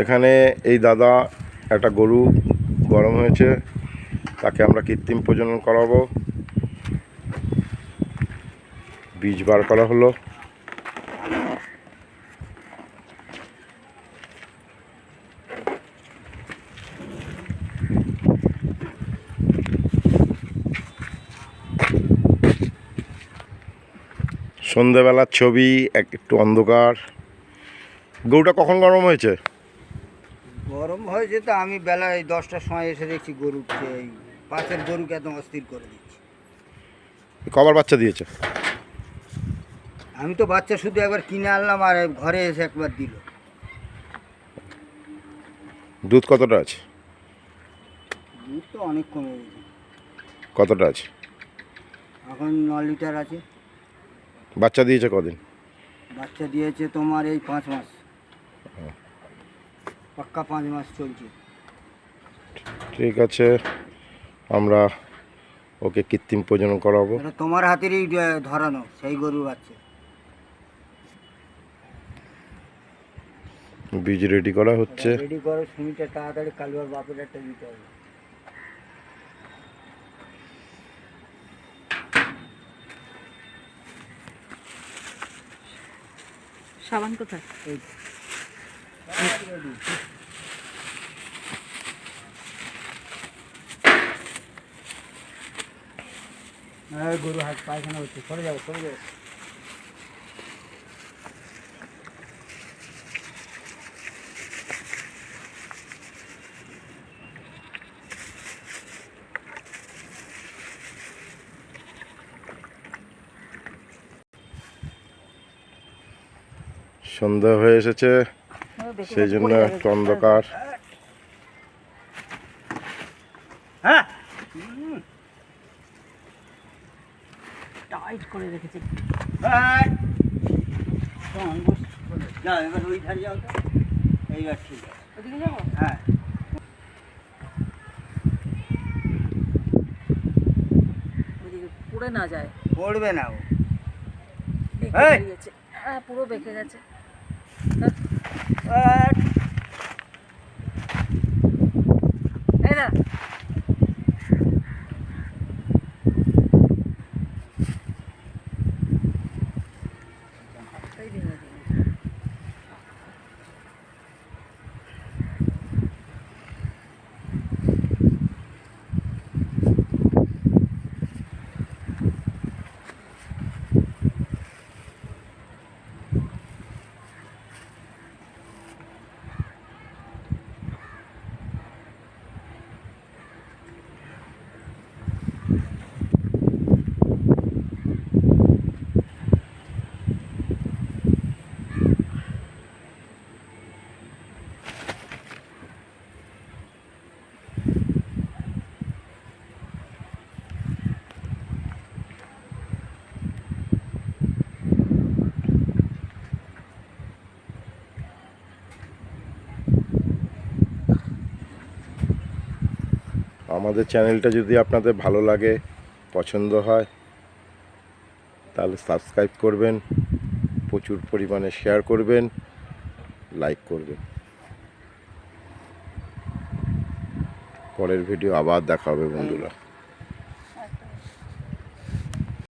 এখানে এই দাদা একটা গরু গরম হয়েছে, তাকে আমরা কৃত্রিম প্রজনন করাবো। বীজ বার করা হলো। সন্ধ্যেবেলার ছবি, একটু অন্ধকার। গরুটা কখন গরম হয়েছে? গরম হয়েছে তো আমি বেলায় 10টার সময় এসে দেখছি গরুকে, এই পাশের গরুকে একদম অস্থির করে দিচ্ছি। কবার বাচ্চা দিয়েছে? আমি তো বাচ্চা শুধু একবার কিনে আনলাম আর ঘরে এসে একবার দিল। দুধ কতটা আছে? দুধ তো অনেক কমে গেছে, কতটা আছে? এখন 9 লিটার আছে। বাচ্চা দিয়েছে কদিন? বাচ্চা দিয়েছে তোমার এই 5 মাস, পাক্কা 5 মাস চলছে। ঠিক আছে, আমরা ওকে কৃত্রিম প্রজনন করাবো। এটা তোমার হাতেরই ধরানো সেই গরুর বাচ্চা। বীজ রেডি করা হচ্ছে। রেডি করো, সুমিটা তাড়াতাড়ি কালুয়ার বাপের একটা দিতে হবে। সাবান কোথায়? গরু হাত পায়খানা হচ্ছে, সরে যাও সরে যাও। সন্ধ্যা হয়ে এসেছে, সেই জন্য একটু অন্ধকার। হ্যাঁ, টাইট করে রেখেছে। যাও এবার ওই ধারে যাও তো, এইবার ঠিক আছে। ওদিকে যাবো? হ্যাঁ, ওদিকে পুড়ে না যায়। পড়বে না ও। বেঁকে এই! গেছে, হ্যাঁ পুরো বেঁকে গেছে। এই না, এই দিন আমাদের চ্যানেলটা যদি আপনাদের ভালো লাগে, পছন্দ হয়, তাহলে সাবস্ক্রাইব করবেন, প্রচুর পরিমাণে শেয়ার করবেন, লাইক করবেন। পরের ভিডিও আবার দেখা হবে বন্ধুরা।